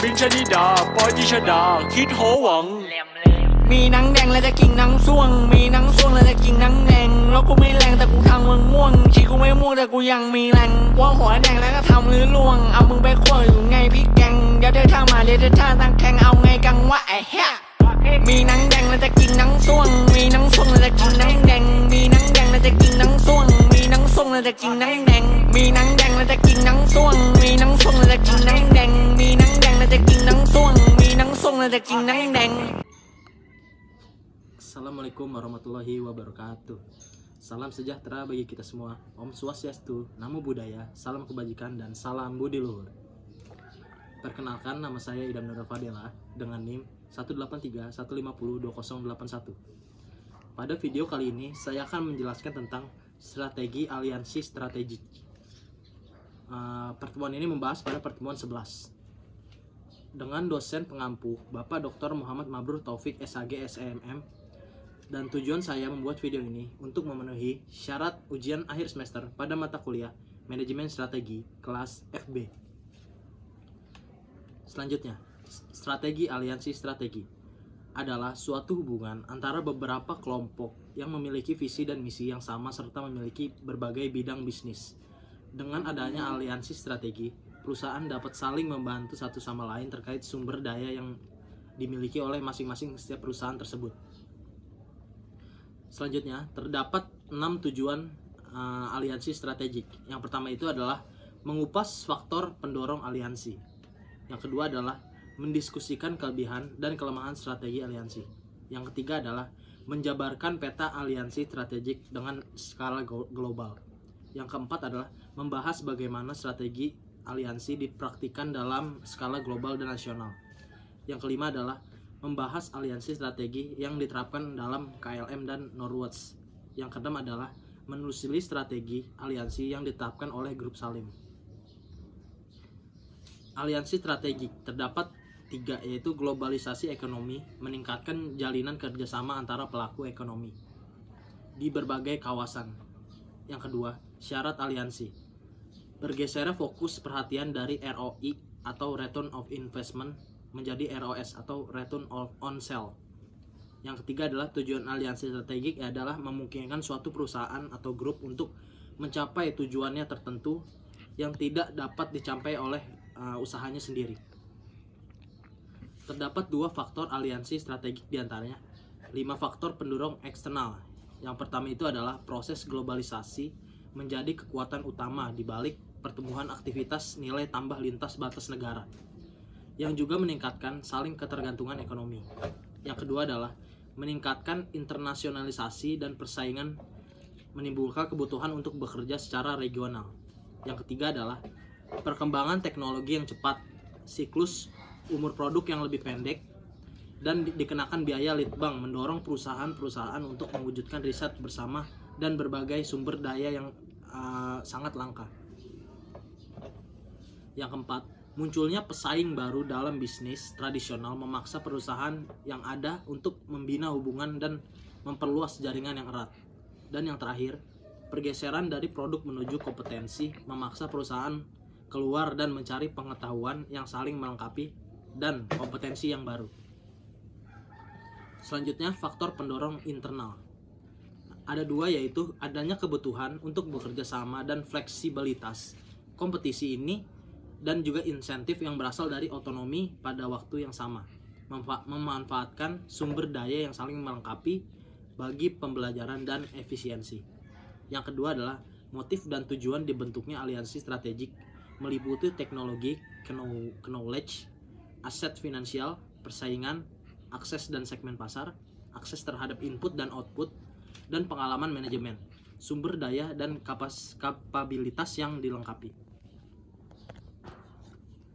บินชนิดาปอยติชดาคิดโหวัง มีหนังแดงแล้วจะกินหนังส่วงมีหนังส่วงแล้วจะกินหนังแดงแล้วกูไม่แรงแต่กูทำมึงม่วงชีกูไม่ม่วงแต่กูยังมีแรงว่าหัวแดงแล้วก็ทำหรือล่วงเอามึงไปขั้วอยู่ไงพี่แกงเดี๋ยวเธอท่ามาเดี๋ยวเธอท่าตั้งแข่งเอาไงกังวะไอ้เหี้ยมีหนังแดงแล้วจะกินหนังส่วงมีหนังส่วงแล้วจะกินหนังแดงมีหนังแดงแล้วจะกินหนังส่วงมีหนังส่วงแล้วจะกินหนังแดงมีหนังแดงแล้วจะกินหนังส่วงมีหนังส่วงแล้วจะกินหนังแดงมีหนังแดงแล้วจะกินหนังส่วงมีหนังส่วงแล้วจะกินหนังแดง Assalamualaikum warahmatullahi wabarakatuh. Salam sejahtera bagi kita semua. Om Swastiastu, Namo Buddhaya, salam kebajikan dan salam budi luhur. Perkenalkan, nama saya Idam Nurul Fadela dengan NIM 183150201. Pada video kali ini saya akan menjelaskan tentang strategi aliansi strategik. Pertemuan ini membahas pada pertemuan 11 dengan dosen pengampu Bapak Dr. Muhammad Mabrur Taufik SAG SEMM. Dan tujuan saya membuat video ini untuk memenuhi syarat ujian akhir semester pada mata kuliah Manajemen Strategi kelas FB. Selanjutnya, strategi aliansi strategi adalah suatu hubungan antara beberapa kelompok yang memiliki visi dan misi yang sama serta memiliki berbagai bidang bisnis. Dengan adanya aliansi strategi, perusahaan dapat saling membantu satu sama lain terkait sumber daya yang dimiliki oleh masing-masing setiap perusahaan tersebut. Selanjutnya, terdapat 6 tujuan aliansi strategik. Yang pertama itu adalah mengupas faktor pendorong aliansi. Yang kedua adalah mendiskusikan kelebihan dan kelemahan strategi aliansi. Yang ketiga adalah menjabarkan peta aliansi strategik dengan skala global. Yang keempat adalah membahas bagaimana strategi aliansi dipraktikkan dalam skala global dan nasional. Yang kelima adalah membahas aliansi strategi yang diterapkan dalam KLM dan Norwoods. Yang keenam adalah menelusuri strategi aliansi yang ditetapkan oleh Grup Salim. Aliansi strategik terdapat 3, yaitu globalisasi ekonomi, meningkatkan jalinan kerjasama antara pelaku ekonomi di berbagai kawasan. Yang kedua, syarat aliansi, bergeser fokus perhatian dari ROI atau Return of Investment menjadi ROS atau Return on Sale. Yang ketiga adalah tujuan aliansi strategik adalah memungkinkan suatu perusahaan atau grup untuk mencapai tujuannya tertentu yang tidak dapat dicapai oleh usahanya sendiri. Terdapat 2 faktor aliansi strategik diantaranya 5 faktor pendorong eksternal. Yang pertama itu adalah proses globalisasi menjadi kekuatan utama di balik pertumbuhan aktivitas nilai tambah lintas batas negara, yang juga meningkatkan saling ketergantungan ekonomi. Yang kedua adalah meningkatkan internasionalisasi dan persaingan, menimbulkan kebutuhan untuk bekerja secara regional. Yang ketiga adalah perkembangan teknologi yang cepat, siklus umur produk yang lebih pendek, dan dikenakan biaya litbang mendorong perusahaan-perusahaan untuk mewujudkan riset bersama dan berbagai sumber daya yang sangat langka. Yang keempat, munculnya pesaing baru dalam bisnis tradisional memaksa perusahaan yang ada untuk membina hubungan dan memperluas jaringan yang erat. Dan yang terakhir, pergeseran dari produk menuju kompetensi memaksa perusahaan keluar dan mencari pengetahuan yang saling melengkapi dan kompetensi yang baru. Selanjutnya, faktor pendorong internal. Ada 2, yaitu adanya kebutuhan untuk bekerja sama dan fleksibilitas. Kompetisi ini dan juga insentif yang berasal dari otonomi pada waktu yang sama, memanfaatkan sumber daya yang saling melengkapi bagi pembelajaran dan efisiensi. Yang kedua adalah motif dan tujuan dibentuknya aliansi strategik, meliputi teknologi, knowledge, aset finansial, persaingan, akses dan segmen pasar, akses terhadap input dan output, dan pengalaman manajemen, sumber daya dan kapabilitas yang dilengkapi.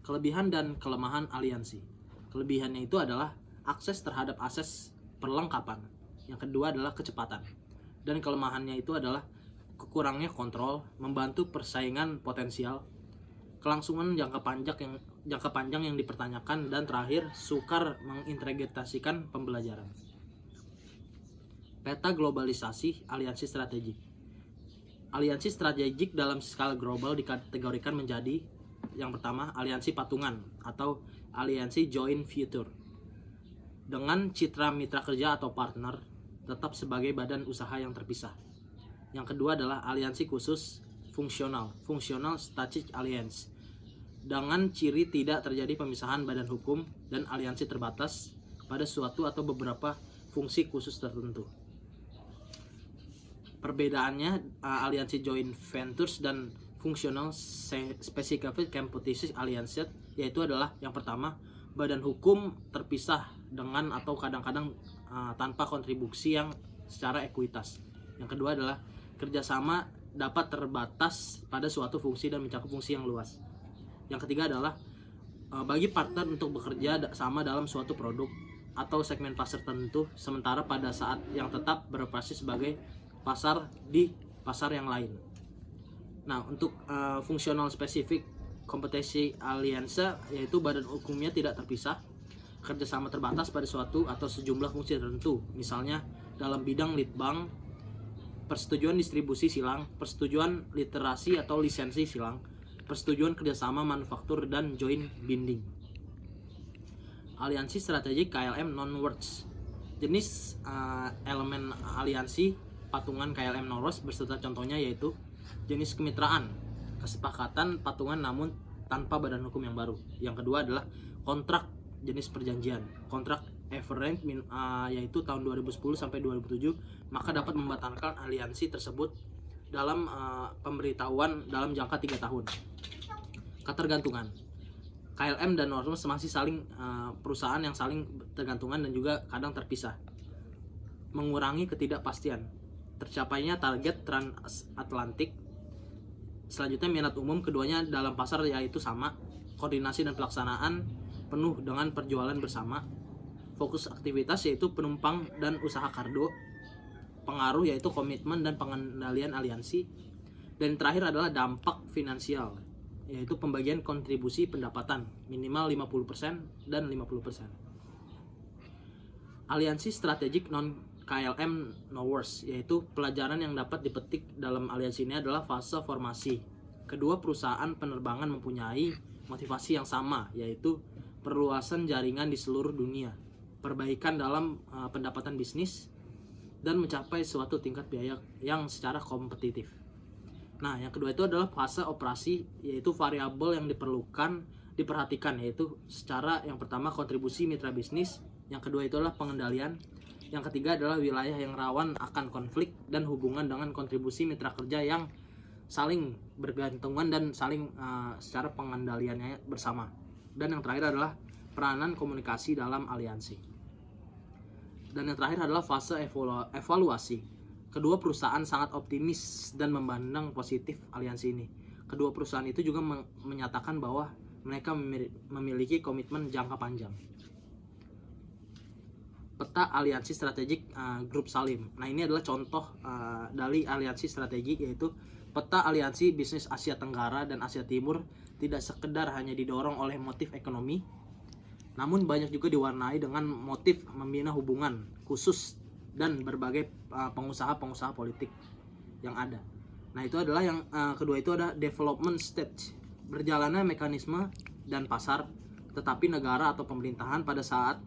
Kelebihan dan kelemahan aliansi. Kelebihannya itu adalah akses terhadap akses perlengkapan. Yang kedua adalah kecepatan. Dan kelemahannya itu adalah kekurangnya kontrol, membantu persaingan potensial, kelangsungan jangka panjang yang dipertanyakan, dan terakhir sukar mengintegrasikan pembelajaran. Peta globalisasi aliansi strategik. Aliansi strategik dalam skala global dikategorikan menjadi yang pertama, aliansi patungan atau aliansi joint venture dengan citra mitra kerja atau partner tetap sebagai badan usaha yang terpisah. Yang kedua adalah aliansi khusus fungsional strategic alliance dengan ciri tidak terjadi pemisahan badan hukum dan aliansi terbatas pada suatu atau beberapa fungsi khusus tertentu. Perbedaannya aliansi joint ventures dan functional specific competition alliance yaitu adalah yang pertama, badan hukum terpisah dengan atau kadang-kadang tanpa kontribusi yang secara ekuitas. Yang kedua adalah kerjasama dapat terbatas pada suatu fungsi dan mencakup fungsi yang luas. Yang ketiga adalah bagi partner untuk bekerja sama dalam suatu produk atau segmen pasar tertentu, sementara pada saat yang tetap beroperasi sebagai pasar di pasar yang lain. Nah, untuk fungsional spesifik kompetisi alianse yaitu badan hukumnya tidak terpisah, kerjasama terbatas pada suatu atau sejumlah fungsi tertentu, misalnya dalam bidang litbang, persetujuan distribusi silang, persetujuan literasi atau lisensi silang, persetujuan kerjasama manufaktur, dan joint binding. Aliansi strategik KLM non-words, jenis elemen aliansi patungan KLM non-words beserta contohnya yaitu jenis kemitraan, kesepakatan patungan namun tanpa badan hukum yang baru. Yang kedua adalah kontrak jenis perjanjian, kontrak Everent yaitu tahun 2010 sampai 2007, maka dapat membatalkan aliansi tersebut dalam pemberitahuan dalam jangka 3 tahun. Ketergantungan, KLM dan Northwest masih saling perusahaan yang saling tergantungan dan juga kadang terpisah. Mengurangi ketidakpastian, tercapainya target transatlantik. Selanjutnya minat umum keduanya dalam pasar yaitu sama, koordinasi dan pelaksanaan penuh dengan perjualan bersama, fokus aktivitas yaitu penumpang dan usaha kargo, pengaruh yaitu komitmen dan pengendalian aliansi, dan terakhir adalah dampak finansial yaitu pembagian kontribusi pendapatan minimal 50% dan 50%. Aliansi strategik non KLM no worse yaitu pelajaran yang dapat dipetik dalam aliansi ini adalah fase formasi. Kedua perusahaan penerbangan mempunyai motivasi yang sama yaitu perluasan jaringan di seluruh dunia, perbaikan dalam pendapatan bisnis, dan mencapai suatu tingkat biaya yang secara kompetitif. Nah, yang kedua itu adalah fase operasi, yaitu variabel yang diperhatikan, yaitu secara yang pertama kontribusi mitra bisnis, yang kedua itu adalah pengendalian, yang ketiga adalah wilayah yang rawan akan konflik dan hubungan dengan kontribusi mitra kerja yang saling bergantungan dan saling secara pengendaliannya bersama. Dan yang terakhir adalah peranan komunikasi dalam aliansi. Dan yang terakhir adalah fase evaluasi. Kedua perusahaan sangat optimis dan memandang positif aliansi ini. Kedua perusahaan itu juga menyatakan bahwa mereka memiliki komitmen jangka panjang. Peta aliansi strategik Grup Salim. Nah, ini adalah contoh dari aliansi strategik, yaitu peta aliansi bisnis Asia Tenggara dan Asia Timur tidak sekedar hanya didorong oleh motif ekonomi, namun banyak juga diwarnai dengan motif membina hubungan khusus dan berbagai pengusaha-pengusaha politik yang ada. Nah, itu adalah yang kedua itu ada development stage, berjalannya mekanisme dan pasar, tetapi negara atau pemerintahan pada saat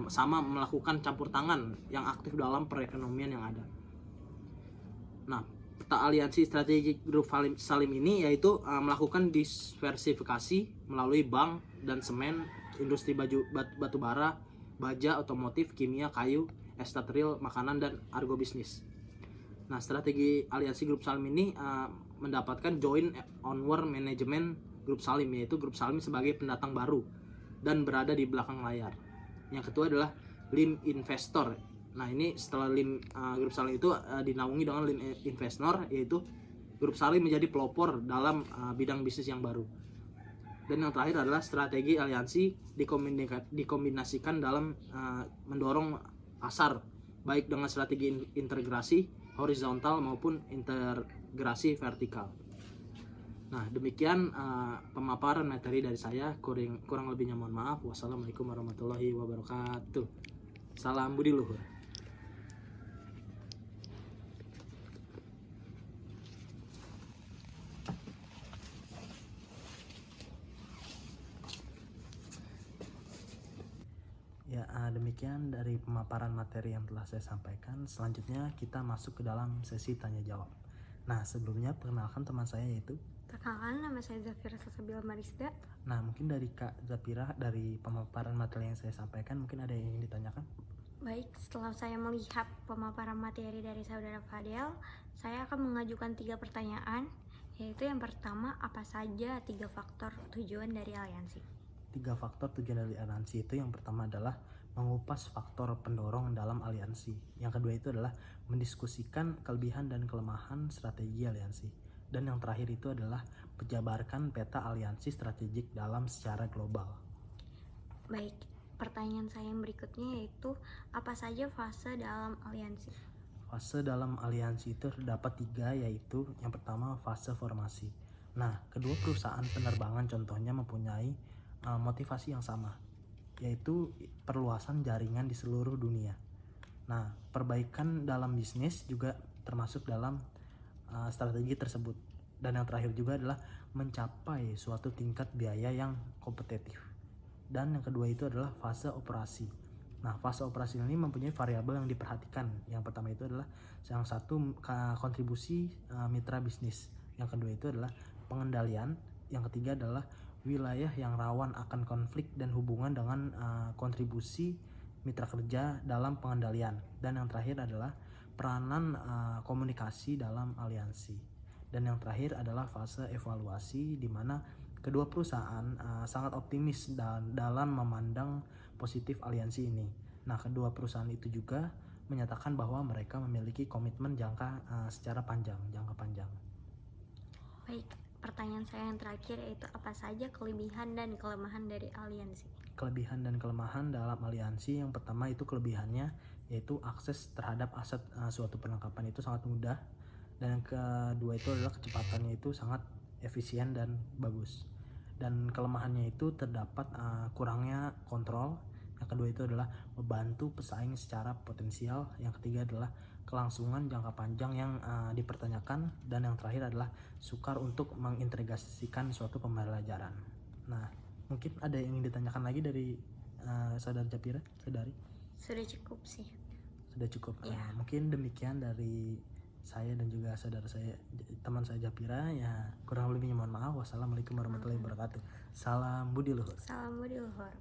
sama melakukan campur tangan yang aktif dalam perekonomian yang ada. Nah, peta aliansi strategik Grup Salim ini yaitu melakukan diversifikasi melalui bank dan semen, industri batu bara, baja, otomotif, kimia, kayu, estate real, makanan, dan agrobisnis. Nah, strategi aliansi Grup Salim ini mendapatkan joint onward management Grup Salim, yaitu Grup Salim sebagai pendatang baru dan berada di belakang layar. Yang kedua adalah Lim Investor. Nah, ini setelah Grup Salim itu dinaungi dengan Lim Investor, yaitu Grup Salim menjadi pelopor dalam bidang bisnis yang baru. Dan yang terakhir adalah strategi aliansi dikombinasikan dalam mendorong pasar, baik dengan strategi integrasi horizontal maupun integrasi vertikal. Nah, demikian pemaparan materi dari saya. Kurang lebihnya mohon maaf. Wassalamualaikum warahmatullahi wabarakatuh. Salam budi luhur. Ya, demikian dari pemaparan materi yang telah saya sampaikan. Selanjutnya kita masuk ke dalam sesi tanya jawab. Nah, sebelumnya perkenalkan teman saya yaitu. Perkenalkan, nama saya Zafira Salsabila Marisda. Nah, mungkin dari Kak Zafira, dari pemaparan materi yang saya sampaikan, mungkin ada yang ingin ditanyakan? Baik, setelah saya melihat pemaparan materi dari saudara Fadel, saya akan mengajukan 3 pertanyaan, yaitu yang pertama, apa saja 3 faktor tujuan dari aliansi? 3 faktor tujuan dari aliansi itu yang pertama adalah mengupas faktor pendorong dalam aliansi. Yang kedua itu adalah mendiskusikan kelebihan dan kelemahan strategi aliansi. Dan yang terakhir itu adalah menjabarkan peta aliansi strategik dalam secara global. Baik, pertanyaan saya yang berikutnya yaitu, apa saja fase dalam aliansi? Fase dalam aliansi itu terdapat 3, yaitu yang pertama fase formasi. Nah, kedua perusahaan penerbangan contohnya mempunyai motivasi yang sama, yaitu perluasan jaringan di seluruh dunia. Nah, perbaikan dalam bisnis juga termasuk dalam strategi tersebut. Dan yang terakhir juga adalah mencapai suatu tingkat biaya yang kompetitif. Dan yang kedua itu adalah fase operasi. Nah, fase operasi ini mempunyai variabel yang diperhatikan. Yang pertama itu adalah yang satu kontribusi mitra bisnis. Yang kedua itu adalah pengendalian. Yang ketiga adalah wilayah yang rawan akan konflik dan hubungan dengan kontribusi mitra kerja dalam pengendalian. Dan yang terakhir adalah peranan komunikasi dalam aliansi. Dan yang terakhir adalah fase evaluasi, di mana kedua perusahaan sangat optimis dalam memandang positif aliansi ini. Nah, kedua perusahaan itu juga menyatakan bahwa mereka memiliki komitmen secara jangka panjang. Baik, pertanyaan saya yang terakhir yaitu, apa saja kelebihan dan kelemahan dari aliansi? Kelebihan dan kelemahan dalam aliansi, yang pertama itu kelebihannya yaitu akses terhadap aset suatu penangkapan itu sangat mudah. Dan yang kedua itu adalah kecepatannya itu sangat efisien dan bagus. Dan kelemahannya itu terdapat kurangnya kontrol. Yang kedua itu adalah membantu pesaing secara potensial. Yang ketiga adalah kelangsungan jangka panjang yang dipertanyakan. Dan yang terakhir adalah sukar untuk mengintegrasikan suatu pembelajaran. Nah, mungkin ada yang ingin ditanyakan lagi dari saudara Zafira, saudari? Sudah cukup sih. Sudah cukup. Ya. Mungkin demikian dari saya dan juga saudara saya, teman saya Zafira. Ya, kurang lebihnya mohon maaf. Wassalamualaikum warahmatullahi wabarakatuh. Salam budi luhur. Salam budi luhur.